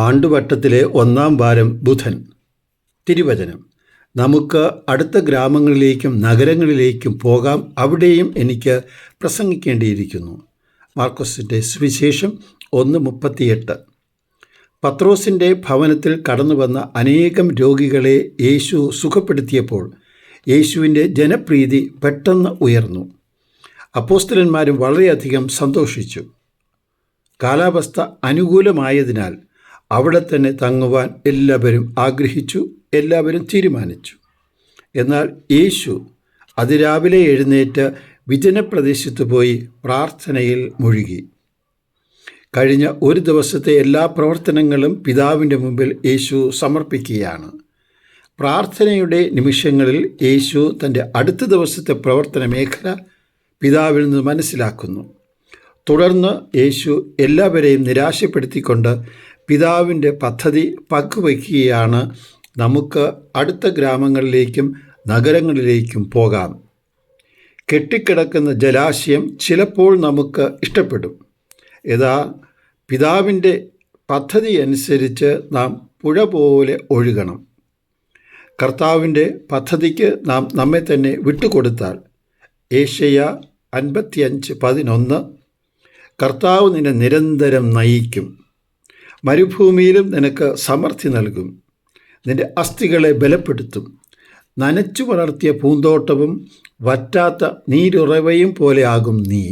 ആണ്ടുവട്ടത്തിലെ 1-ാം വാരം ബുധൻ. തിരുവചനം: നമുക്ക് അടുത്ത ഗ്രാമങ്ങളിലേക്കും നഗരങ്ങളിലേക്കും പോകാം, അവിടെയും എനിക്ക് പ്രസംഗിക്കേണ്ടിയിരിക്കുന്നു. മാർക്കോസിൻ്റെ സുവിശേഷം 1:38. പത്രോസിൻ്റെ ഭവനത്തിൽ കടന്നുവന്ന അനേകം രോഗികളെ യേശു സുഖപ്പെടുത്തിയപ്പോൾ യേശുവിൻ്റെ ജനപ്രീതി പെട്ടെന്ന് ഉയർന്നു. അപ്പോസ്തലന്മാരും വളരെയധികം സന്തോഷിച്ചു. കാലാവസ്ഥ അനുകൂലമായതിനാൽ അവിടെ തന്നെ തങ്ങുവാൻ എല്ലാവരും ആഗ്രഹിച്ചു, എല്ലാവരും തീരുമാനിച്ചു. എന്നാൽ യേശു അതിരാവിലെ എഴുന്നേറ്റ് വിജനപ്രദേശത്ത് പോയി പ്രാർത്ഥനയിൽ മുഴുകി. കഴിഞ്ഞ ഒരു ദിവസത്തെ എല്ലാ പ്രവർത്തനങ്ങളും പിതാവിൻ്റെ മുമ്പിൽ യേശു സമർപ്പിക്കുകയാണ്. പ്രാർത്ഥനയുടെ നിമിഷങ്ങളിൽ യേശു തൻ്റെ അടുത്ത ദിവസത്തെ പ്രവർത്തന മേഖല പിതാവിൽ നിന്ന് മനസ്സിലാക്കുന്നു. തുടർന്ന് യേശു എല്ലാവരെയും നിരാശപ്പെടുത്തിക്കൊണ്ട് പിതാവിൻ്റെ പദ്ധതി പങ്കുവയ്ക്കുകയാണ്. നമുക്ക് അടുത്ത ഗ്രാമങ്ങളിലേക്കും നഗരങ്ങളിലേക്കും പോകാം. കെട്ടിക്കിടക്കുന്ന ജലാശയം ചിലപ്പോൾ നമുക്ക് ഇഷ്ടപ്പെടും. പിതാവിൻ്റെ പദ്ധതി അനുസരിച്ച് നാം പുഴ പോലെ ഒഴുകണം. കർത്താവിൻ്റെ പദ്ധതിക്ക് നാം നമ്മെ തന്നെ വിട്ടുകൊടുത്താൽ, യേശയ്യ 55:11, കർത്താവ് നിന്നെ നിരന്തരം നയിക്കും, മരുഭൂമിയിലും നിനക്ക് സമൃദ്ധി നൽകും, നിന്റെ അസ്ഥികളെ ബലപ്പെടുത്തും, നനച്ചു വളർത്തിയ പൂന്തോട്ടവും വറ്റാത്ത നീരുറവയും പോലെ ആകും നീ.